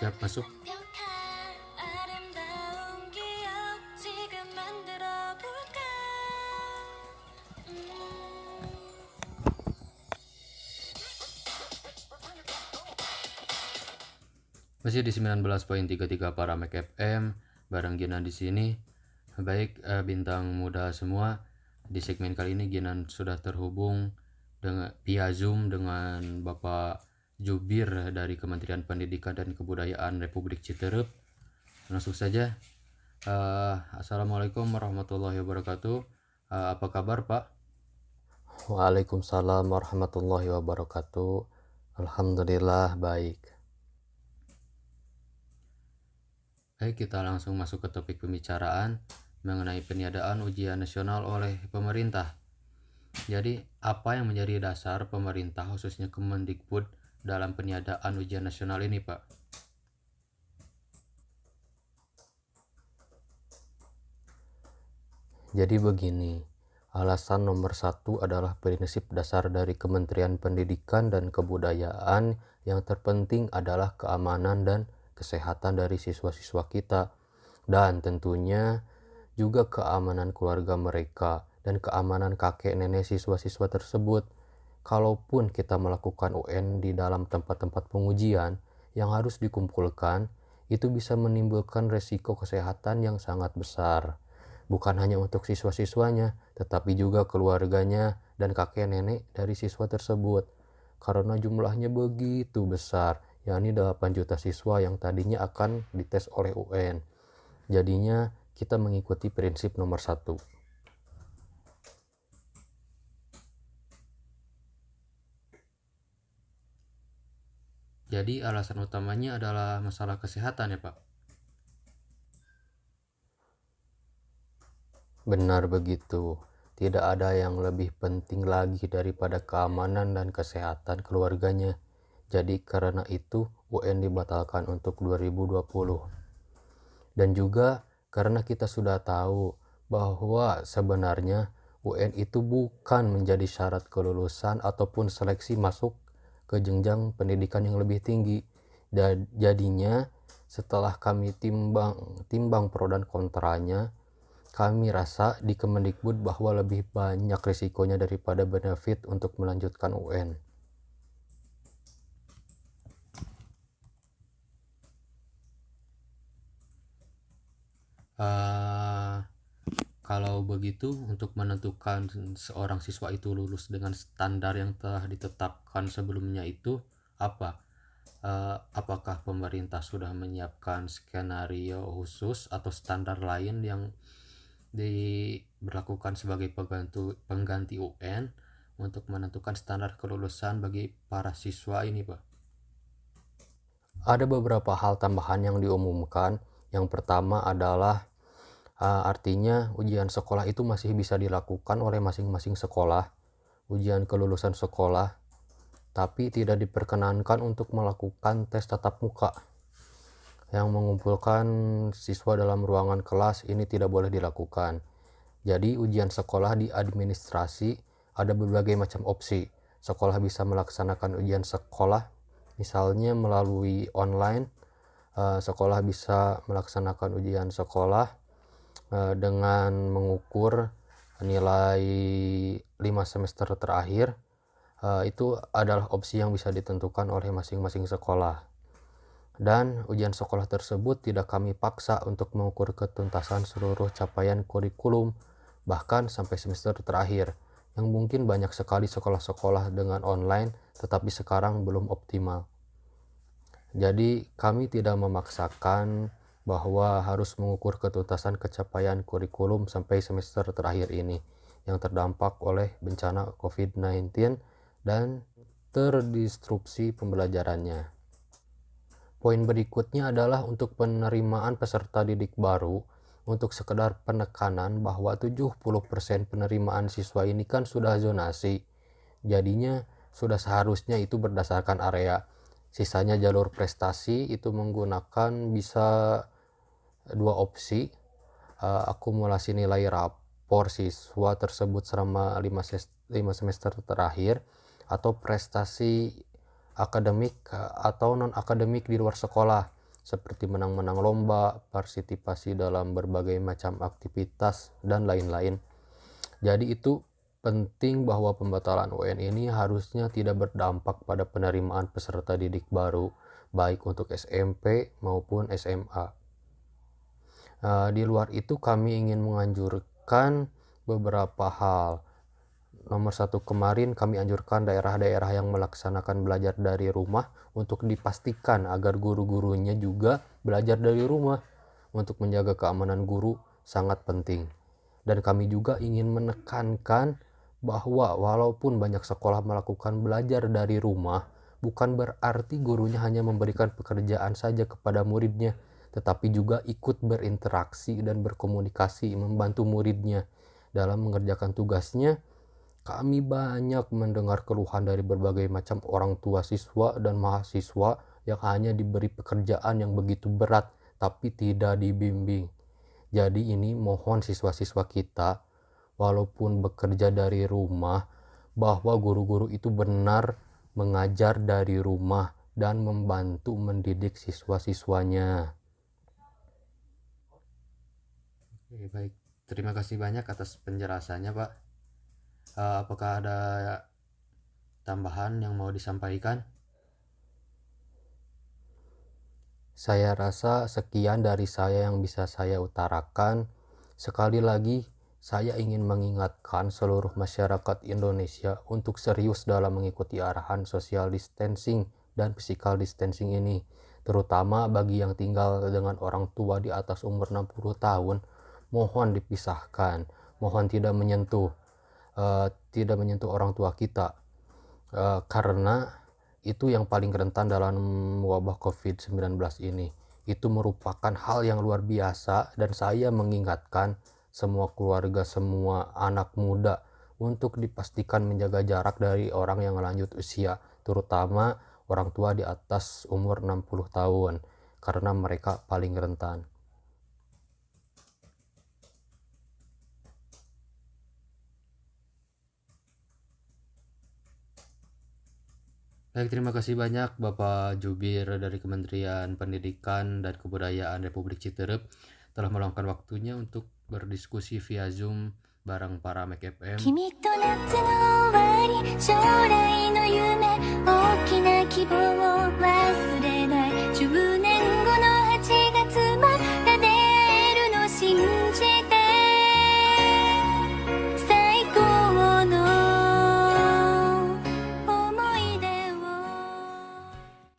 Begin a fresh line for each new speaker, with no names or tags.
Siap masuk. Masih di 19.33 Paramek FM bareng Ginan di sini. Baik, bintang muda semua, di segmen kali ini Ginan sudah terhubung dengan via Zoom dengan Bapak Jubir dari Kementerian Pendidikan dan Kebudayaan Republik Citeureup. Langsung saja. Assalamualaikum warahmatullahi wabarakatuh. Apa kabar, Pak?
Waalaikumsalam warahmatullahi wabarakatuh. Alhamdulillah baik.
Baik, kita langsung masuk ke topik pembicaraan mengenai peniadaan ujian nasional oleh pemerintah. Jadi, apa yang menjadi dasar pemerintah khususnya Kemendikbud dalam peniadaan ujian nasional ini, Pak?
Jadi begini, alasan nomor satu adalah prinsip dasar dari Kementerian Pendidikan dan Kebudayaan yang terpenting adalah keamanan dan kesehatan dari siswa-siswa kita. Dan tentunya juga keamanan keluarga mereka dan keamanan kakek nenek siswa-siswa tersebut. Kalaupun kita melakukan UN di dalam tempat-tempat pengujian yang harus dikumpulkan, itu bisa menimbulkan resiko kesehatan yang sangat besar. Bukan hanya untuk siswa-siswanya, tetapi juga keluarganya dan kakek nenek dari siswa tersebut. Karena jumlahnya begitu besar, yakni 8 juta siswa yang tadinya akan dites oleh UN. Jadinya kita mengikuti prinsip nomor satu.
Jadi, alasan utamanya adalah masalah kesehatan ya, Pak?
Benar begitu. Tidak ada yang lebih penting lagi daripada keamanan dan kesehatan keluarganya. Jadi karena itu UN dibatalkan untuk 2020. Dan juga karena kita sudah tahu bahwa sebenarnya UN itu bukan menjadi syarat kelulusan ataupun seleksi masuk ke jenjang pendidikan yang lebih tinggi. Dan jadinya setelah kami timbang pro dan kontranya, kami rasa di Kemendikbud bahwa lebih banyak risikonya daripada benefit untuk melanjutkan UN.
Kalau begitu, untuk menentukan seorang siswa itu lulus dengan standar yang telah ditetapkan sebelumnya itu apa? Apakah pemerintah sudah menyiapkan skenario khusus atau standar lain yang diberlakukan sebagai pengganti UN untuk menentukan standar kelulusan bagi para siswa ini, Pak?
Ada beberapa hal tambahan yang diumumkan. Yang pertama adalah artinya ujian sekolah itu masih bisa dilakukan oleh masing-masing sekolah, ujian kelulusan sekolah, tapi tidak diperkenankan untuk melakukan tes tatap muka yang mengumpulkan siswa dalam ruangan kelas. Ini tidak boleh dilakukan. Jadi ujian sekolah di administrasi ada berbagai macam opsi. Sekolah bisa melaksanakan ujian sekolah misalnya melalui online. Sekolah bisa melaksanakan ujian sekolah dengan mengukur nilai 5 semester terakhir. Itu adalah opsi yang bisa ditentukan oleh masing-masing sekolah. Dan ujian sekolah tersebut tidak kami paksa untuk mengukur ketuntasan seluruh capaian kurikulum, bahkan sampai semester terakhir, yang mungkin banyak sekali sekolah-sekolah dengan online, tetapi sekarang belum optimal. Jadi kami tidak memaksakan bahwa harus mengukur ketuntasan capaian kurikulum sampai semester terakhir ini yang terdampak oleh bencana COVID-19 dan terdisrupsi pembelajarannya. Poin berikutnya adalah untuk penerimaan peserta didik baru, untuk sekedar penekanan bahwa 70% penerimaan siswa ini kan sudah zonasi. Jadinya sudah seharusnya itu berdasarkan area. Sisanya jalur prestasi itu menggunakan bisa dua opsi, akumulasi nilai rapor siswa tersebut selama 5 semester terakhir, atau prestasi akademik atau non-akademik di luar sekolah, seperti menang-menang lomba, partisipasi dalam berbagai macam aktivitas, dan lain-lain. Jadi itu penting bahwa pembatalan UN ini harusnya tidak berdampak pada penerimaan peserta didik baru, baik untuk SMP maupun SMA. Di luar itu kami ingin menganjurkan beberapa hal. Nomor satu, kemarin kami anjurkan daerah-daerah yang melaksanakan belajar dari rumah untuk dipastikan agar guru-gurunya juga belajar dari rumah. Untuk menjaga keamanan guru sangat penting. Dan kami juga ingin menekankan bahwa walaupun banyak sekolah melakukan belajar dari rumah, bukan berarti gurunya hanya memberikan pekerjaan saja kepada muridnya, tetapi juga ikut berinteraksi dan berkomunikasi membantu muridnya dalam mengerjakan tugasnya. Kami banyak mendengar keluhan dari berbagai macam orang tua siswa dan mahasiswa yang hanya diberi pekerjaan yang begitu berat tapi tidak dibimbing. Jadi ini mohon siswa-siswa kita, walaupun bekerja dari rumah, bahwa guru-guru itu benar mengajar dari rumah dan membantu mendidik siswa-siswanya.
Oke, baik. Terima kasih banyak atas penjelasannya, Pak. Apakah ada tambahan yang mau disampaikan?
Saya rasa sekian dari saya yang bisa saya utarakan. Sekali lagi, saya ingin mengingatkan seluruh masyarakat Indonesia untuk serius dalam mengikuti arahan social distancing dan physical distancing ini, terutama bagi yang tinggal dengan orang tua di atas umur 60 tahun. Mohon dipisahkan, mohon tidak menyentuh orang tua kita, karena itu yang paling rentan dalam wabah COVID-19 ini. Itu merupakan hal yang luar biasa, dan saya mengingatkan semua keluarga, semua anak muda untuk dipastikan menjaga jarak dari orang yang lanjut usia, terutama orang tua di atas umur 60 tahun, karena mereka paling rentan.
Baik, terima kasih banyak Bapak Jubir dari Kementerian Pendidikan dan Kebudayaan Republik Citerep telah meluangkan waktunya untuk berdiskusi via Zoom bareng para Mek FM.
君と夏の終わり将来の夢大きな